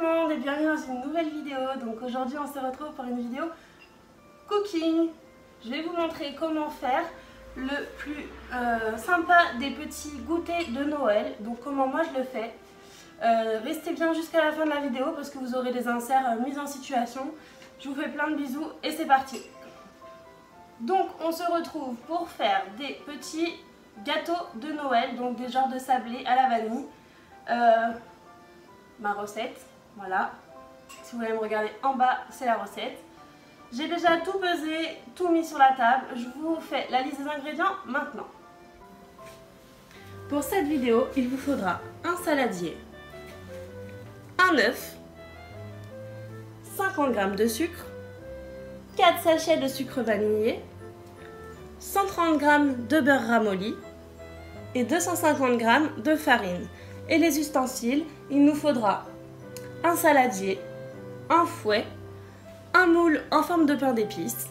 le monde et bienvenue dans une nouvelle vidéo. Donc aujourd'hui on se retrouve pour une vidéo cooking. Je vais vous montrer comment faire le plus sympa des petits goûters de Noël. Donc comment moi je le fais. Restez bien jusqu'à la fin de la vidéo parce que vous aurez des inserts mise en situation. Je vous fais plein de bisous et c'est parti. Donc on se retrouve pour faire des petits gâteaux de Noël, donc des genres de sablés à la vanille. Ma recette, voilà, si vous voulez me regarder en bas, c'est la recette. J'ai déjà tout pesé, tout mis sur la table, je vous fais la liste des ingrédients maintenant. Pour cette vidéo, il vous faudra un saladier, un œuf, 50 g de sucre, 4 sachets de sucre vanillé, 130 g de beurre ramolli et 250 g de farine. Et les ustensiles, il nous faudra un saladier, un fouet, un moule en forme de pain d'épices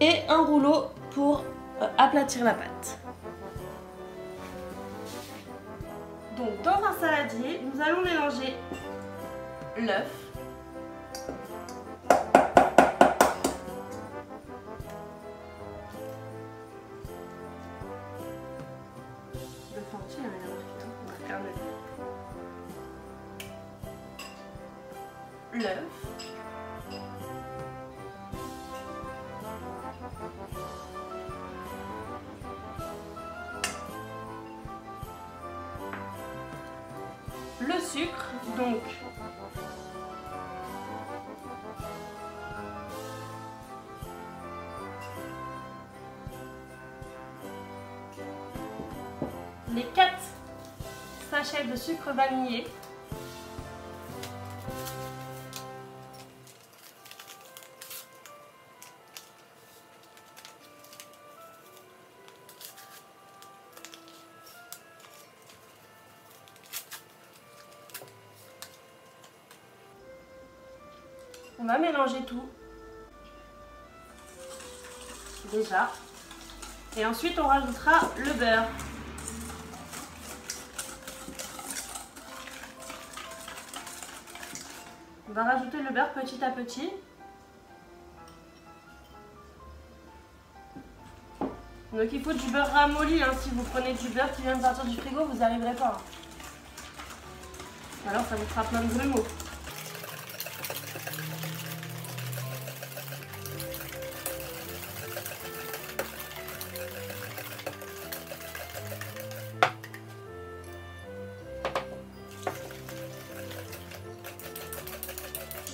et un rouleau pour aplatir la pâte. Donc dans un saladier, nous allons mélanger l'œuf, l'œuf, le sucre, donc les 4 sachets de sucre vanillé, on va mélanger tout déjà et ensuite on rajoutera le beurre. On va rajouter le beurre petit à petit. Donc il faut du beurre ramolli, hein. Si vous prenez du beurre qui vient de sortir du frigo, vous n'y arriverez pas. Alors ça vous fera plein de grumeaux.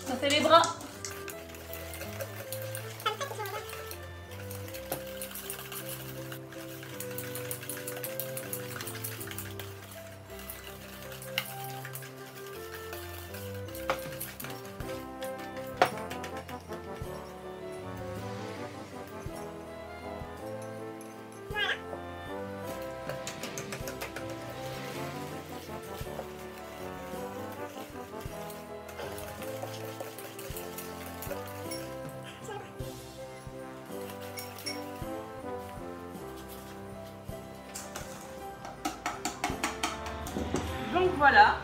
Ça fait les bras. Donc voilà.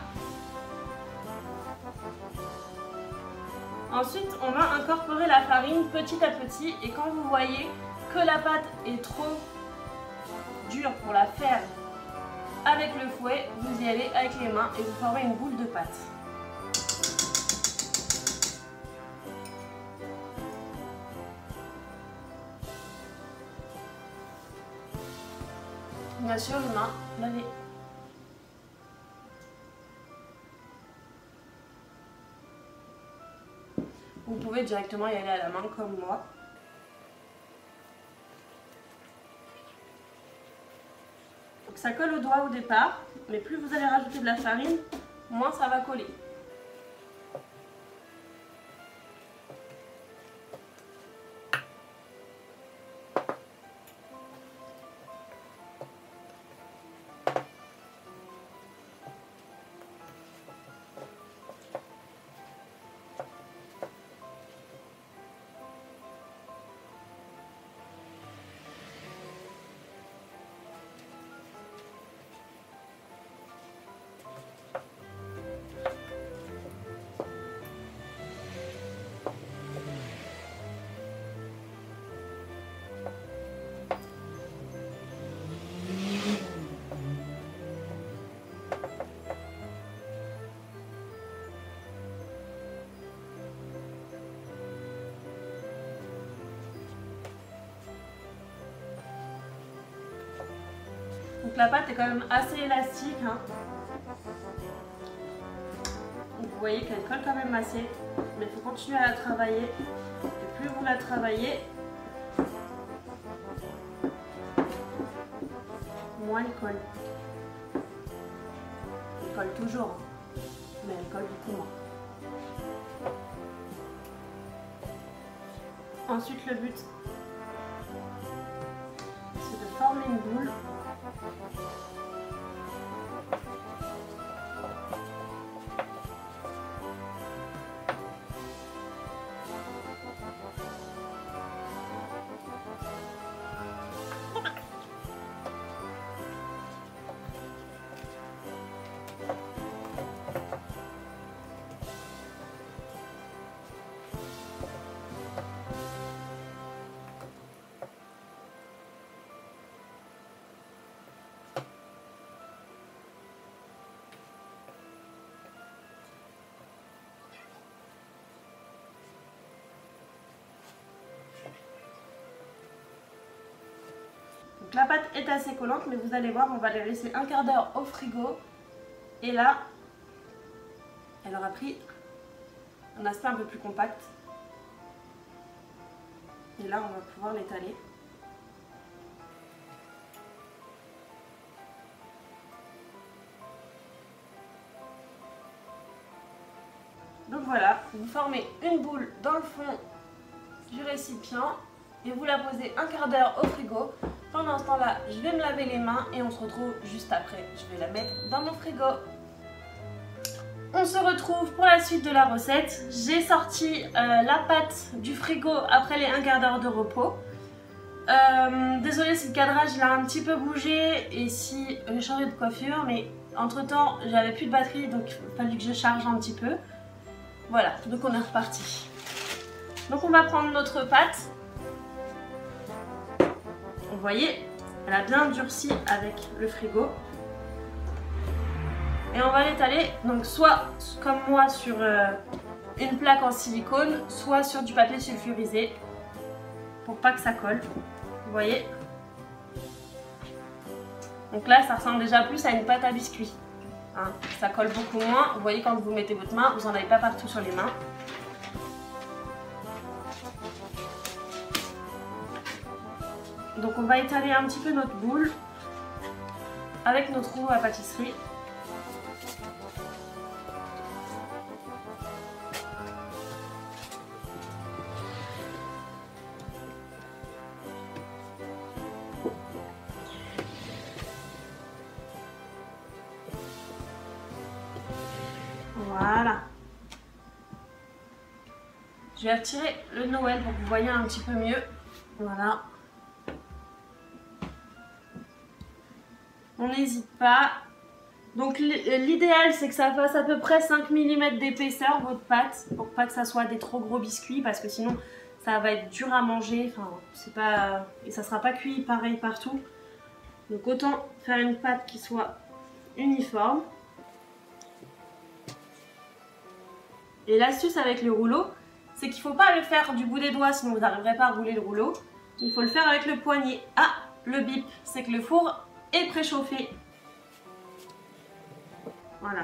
Ensuite, on va incorporer la farine petit à petit et quand vous voyez que la pâte est trop dure pour la faire avec le fouet, vous y allez avec les mains et vous formerez une boule de pâte. Bien sûr, les mains lavées. Vous pouvez directement y aller à la main comme moi. Donc ça colle au doigt au départ, mais plus vous allez rajouter de la farine, moins ça va coller. Donc la pâte est quand même assez élastique. Hein. Donc vous voyez qu'elle colle quand même assez. Mais il faut continuer à la travailler. Et plus vous la travaillez, moins elle colle. Elle colle toujours, mais elle colle beaucoup moins. Ensuite, le but, c'est de former une boule. Donc la pâte est assez collante, mais vous allez voir, on va la laisser un quart d'heure au frigo. Et là, elle aura pris un aspect un peu plus compact. Et là, on va pouvoir l'étaler. Donc voilà, vous formez une boule dans le fond du récipient et vous la posez un quart d'heure au frigo. Pendant ce temps-là, je vais me laver les mains et on se retrouve juste après. Je vais la mettre dans mon frigo. On se retrouve pour la suite de la recette. J'ai sorti la pâte du frigo après les un quart d'heure de repos. Désolée si le cadrage il a un petit peu bougé et si j'ai changé de coiffure, mais entre temps j'avais plus de batterie donc il a fallu que je charge un petit peu. Voilà, donc on est reparti. Donc on va prendre notre pâte. Vous voyez, elle a bien durci avec le frigo. Et on va l'étaler, donc soit comme moi sur une plaque en silicone, soit sur du papier sulfurisé, pour pas que ça colle. Vous voyez? Donc là, ça ressemble déjà plus à une pâte à biscuits. Hein, ça colle beaucoup moins. Vous voyez, quand vous mettez votre main, vous n'en avez pas partout sur les mains. Donc on va étaler un petit peu notre boule avec notre rouleau à pâtisserie. Voilà. Je vais retirer le Noël pour que vous voyez un petit peu mieux. Voilà. On n'hésite pas. Donc l'idéal c'est que ça fasse à peu près 5 mm d'épaisseur votre pâte pour pas que ça soit des trop gros biscuits parce que sinon ça va être dur à manger. Enfin, c'est pas... Et ça sera pas cuit pareil partout. Donc autant faire une pâte qui soit uniforme. Et l'astuce avec le rouleau, c'est qu'il ne faut pas le faire du bout des doigts, sinon vous n'arriverez pas à rouler le rouleau. Il faut le faire avec le poignet. Ah, le bip, c'est que le four est préchauffé. Voilà.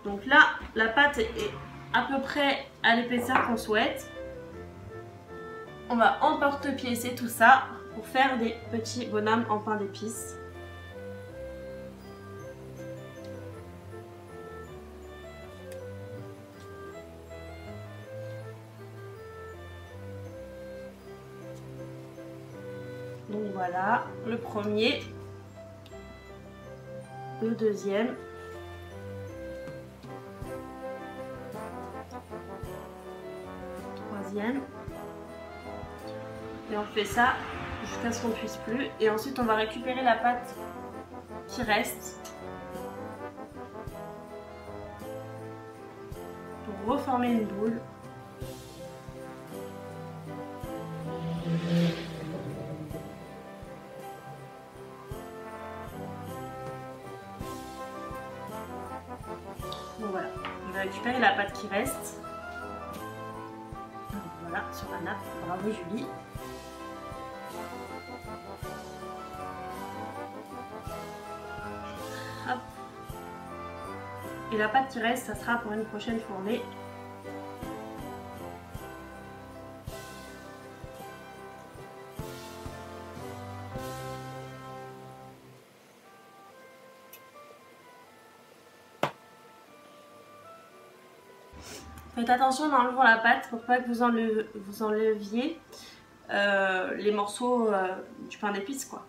Donc là, la pâte est à peu près à l'épaisseur qu'on souhaite. On va emporte-piécer tout ça pour faire des petits bonhommes en pain d'épices. Donc voilà, le premier, le deuxième, troisième, et on fait ça jusqu'à ce qu'on ne puisse plus. Et ensuite on va récupérer la pâte qui reste pour reformer une boule. Donc voilà, je vais récupérer la pâte qui reste. Voilà, sur la nappe. Bravo Julie. Et la pâte qui reste, ça sera pour une prochaine fournée. Faites attention en enlevant la pâte pour pas que vous enleviez les morceaux du pain d'épices, quoi.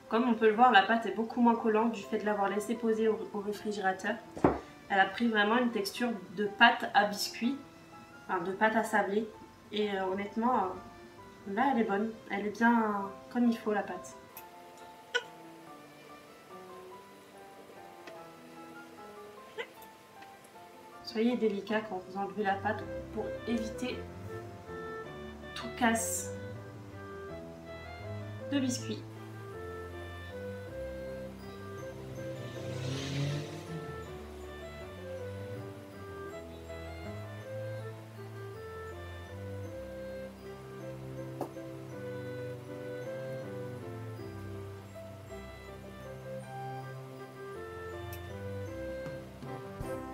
Comme on peut le voir, la pâte est beaucoup moins collante du fait de l'avoir laissée poser au réfrigérateur. Elle a pris vraiment une texture de pâte à biscuit, enfin de pâte à sablé. Et honnêtement, là elle est bonne. Elle est bien comme il faut, la pâte. Soyez délicat quand vous enlevez la pâte pour éviter tout casse de biscuit.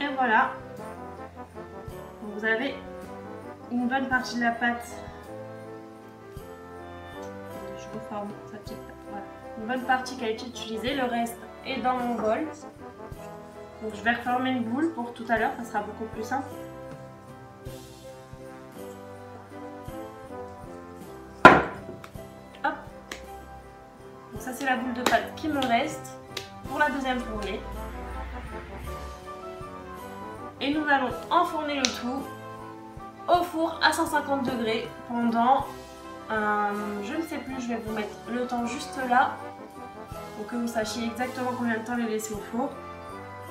Et voilà, vous avez une bonne partie de la pâte. Je reforme sa petite pâte. Voilà. Une bonne partie qui a été utilisée, le reste est dans mon bol. Donc je vais reformer une boule pour tout à l'heure, ça sera beaucoup plus simple. Hop. Donc ça c'est la boule de pâte qui me reste pour la deuxième fournée. Et nous allons enfourner le tout au four à 150 degrés pendant, je ne sais plus, je vais vous mettre le temps juste là pour que vous sachiez exactement combien de temps les laisser au four.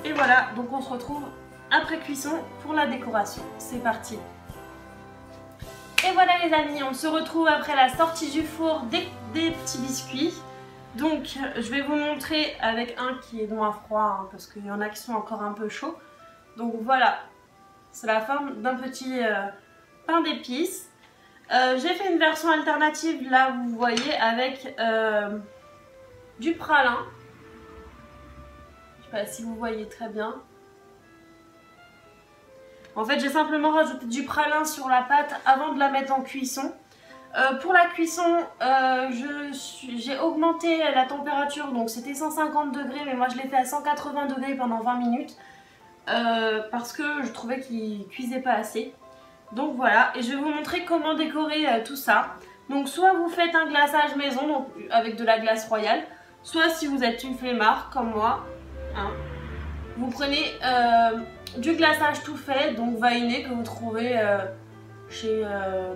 Et voilà, donc on se retrouve après cuisson pour la décoration. C'est parti. Et voilà les amis, on se retrouve après la sortie du four des petits biscuits. Donc je vais vous montrer avec un qui est moins froid, hein, parce qu'il y en a qui sont encore un peu chauds. Donc voilà, c'est la forme d'un petit pain d'épices. J'ai fait une version alternative, là vous voyez, avec du pralin. Je ne sais pas si vous voyez très bien. En fait, j'ai simplement rajouté du pralin sur la pâte avant de la mettre en cuisson. Pour la cuisson, j'ai augmenté la température, donc c'était 150 degrés, mais moi je l'ai fait à 180 degrés pendant 20 minutes. Parce que je trouvais qu'il cuisait pas assez. Donc voilà, et je vais vous montrer comment décorer tout ça. Donc soit vous faites un glaçage maison, donc avec de la glace royale, soit si vous êtes une flemmard comme moi, hein, vous prenez du glaçage tout fait, donc vainé que vous trouvez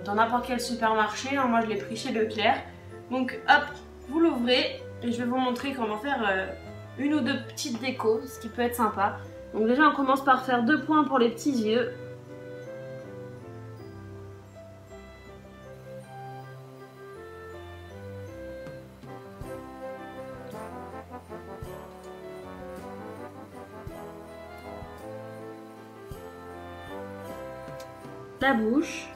dans n'importe quel supermarché, hein. Moi je l'ai pris chez Leclerc. Donc hop, vous l'ouvrez et je vais vous montrer comment faire une ou deux petites décos, ce qui peut être sympa. Donc déjà on commence par faire 2 points pour les petits yeux. La bouche.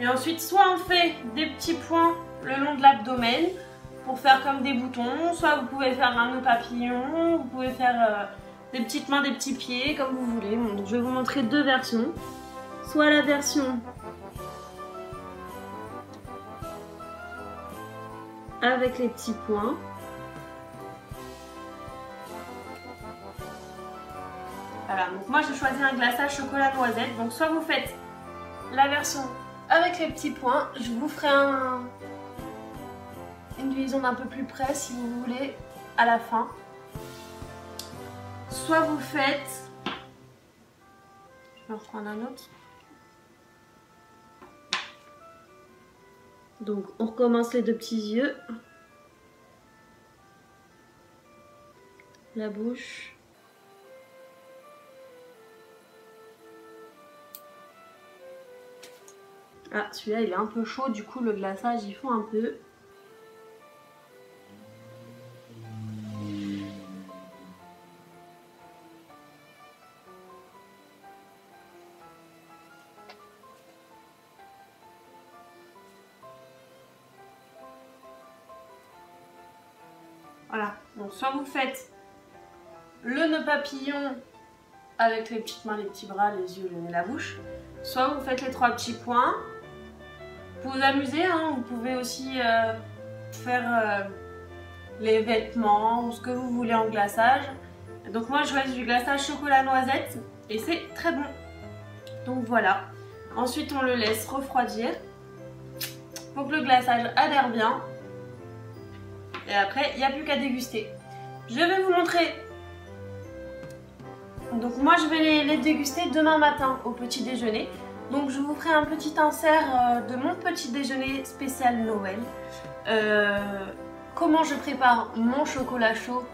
Et ensuite soit on fait des petits points le long de l'abdomen pour faire comme des boutons, soit vous pouvez faire un nœud papillon, vous pouvez faire des petites mains, des petits pieds, comme vous voulez. Donc, je vais vous montrer deux versions. Soit la version avec les petits points. Voilà, donc moi j'ai choisi un glaçage chocolat noisette. Donc soit vous faites la version avec les petits points, je vous ferai une liaison d'un peu plus près si vous voulez à la fin. Soit vous faites, je vais en reprendre un autre. Donc on recommence les deux petits yeux, la bouche. Ah, celui-là il est un peu chaud, du coup le glaçage il faut un peu. Voilà, donc soit vous faites le nœud papillon avec les petites mains, les petits bras, les yeux, le nez, la bouche. Soit vous faites les 3 petits points. Pour vous amuser, hein, vous pouvez aussi faire les vêtements ou ce que vous voulez en glaçage. Donc moi je reste du glaçage chocolat noisette et c'est très bon. Donc voilà. Ensuite on le laisse refroidir pour que le glaçage adhère bien. Et après il n'y a plus qu'à déguster. Je vais vous montrer. Donc moi je vais les déguster demain matin au petit déjeuner. Donc je vous ferai un petit insert de mon petit déjeuner spécial Noël. Comment je prépare mon chocolat chaud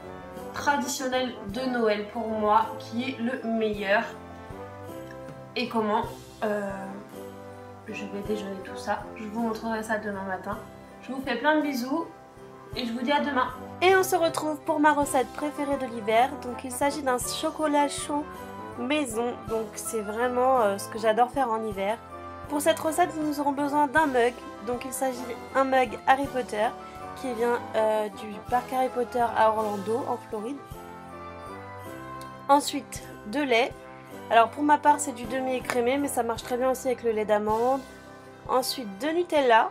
traditionnel de Noël pour moi, qui est le meilleur. Et comment je vais déjeuner tout ça. Je vous montrerai ça demain matin. Je vous fais plein de bisous et je vous dis à demain. Et on se retrouve pour ma recette préférée de l'hiver. Donc il s'agit d'un chocolat chaud maison. Donc c'est vraiment ce que j'adore faire en hiver. Pour cette recette, nous aurons besoin d'un mug. Donc il s'agit d'un mug Harry Potter qui vient du parc Harry Potter à Orlando en Floride. Ensuite de lait. Alors pour ma part c'est du demi-écrémé mais ça marche très bien aussi avec le lait d'amande. Ensuite de Nutella.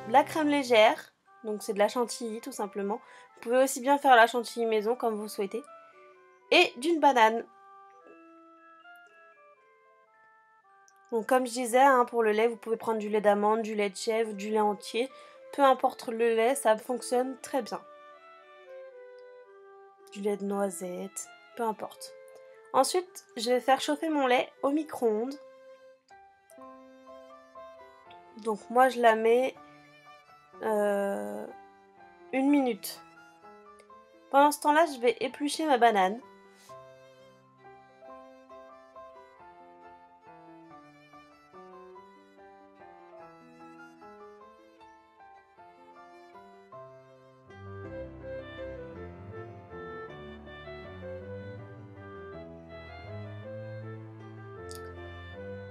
De la crème légère. Donc c'est de la chantilly tout simplement. Vous pouvez aussi bien faire la chantilly maison comme vous souhaitez. Et d'une banane. Donc comme je disais, hein, pour le lait, vous pouvez prendre du lait d'amande, du lait de chèvre, du lait entier. Peu importe le lait, ça fonctionne très bien. Du lait de noisette, peu importe. Ensuite, je vais faire chauffer mon lait au micro-ondes. Donc moi, je la mets 1 minute. Pendant ce temps-là, je vais éplucher ma banane.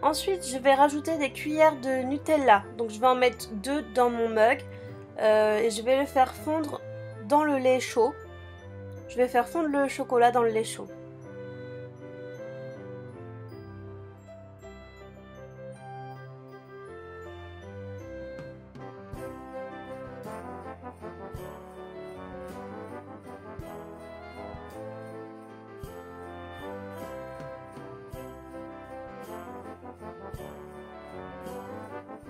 Ensuite, je vais rajouter des cuillères de Nutella. Donc je vais en mettre 2 dans mon mug. Et je vais le faire fondre dans le lait chaud. Je vais faire fondre le chocolat dans le lait chaud.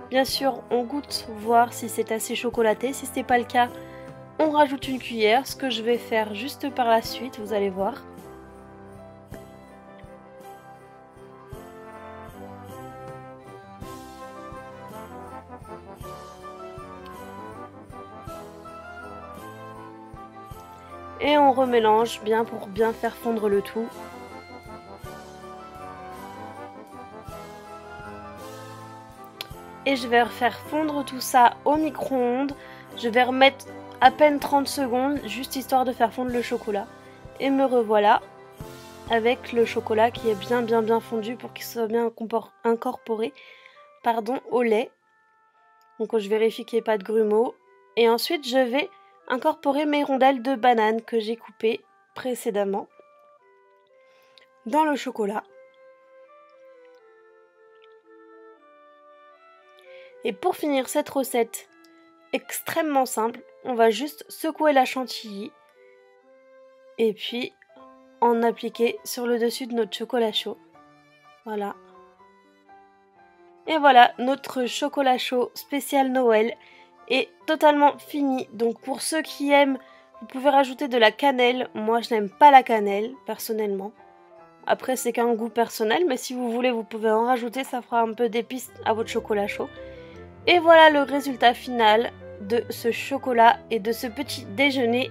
Bien sûr, on goûte voir si c'est assez chocolaté. Si ce n'est pas le cas, on rajoute une cuillère. Ce que je vais faire juste par la suite, vous allez voir. Et on remélange bien pour bien faire fondre le tout. Et je vais faire fondre tout ça au micro-ondes. Je vais remettre à peine 30 secondes, juste histoire de faire fondre le chocolat. Et me revoilà avec le chocolat qui est bien fondu pour qu'il soit bien incorporé au lait. Donc je vérifie qu'il n'y ait pas de grumeaux. Et ensuite je vais incorporer mes rondelles de banane que j'ai coupées précédemment dans le chocolat. Et pour finir cette recette extrêmement simple, on va juste secouer la chantilly et puis en appliquer sur le dessus de notre chocolat chaud. Voilà. Et voilà, notre chocolat chaud spécial Noël est totalement fini. Donc pour ceux qui aiment, vous pouvez rajouter de la cannelle. Moi je n'aime pas la cannelle personnellement. Après c'est qu'un goût personnel, mais si vous voulez vous pouvez en rajouter, ça fera un peu d'épices à votre chocolat chaud. Et voilà le résultat final de ce chocolat et de ce petit déjeuner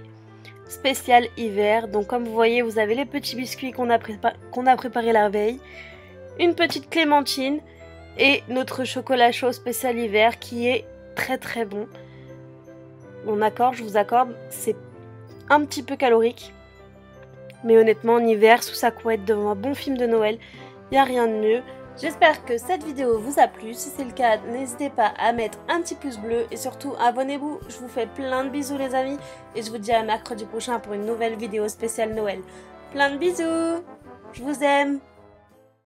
spécial hiver. Donc comme vous voyez, vous avez les petits biscuits qu'on a préparés la veille, une petite clémentine et notre chocolat chaud spécial hiver qui est très bon. Bon d'accord, je vous accorde, c'est un petit peu calorique. Mais honnêtement, en hiver, sous sa couette, devant un bon film de Noël, il n'y a rien de mieux. J'espère que cette vidéo vous a plu. Si c'est le cas, n'hésitez pas à mettre un petit pouce bleu et surtout abonnez-vous. Je vous fais plein de bisous les amis et je vous dis à mercredi prochain pour une nouvelle vidéo spéciale Noël. Plein de bisous, je vous aime.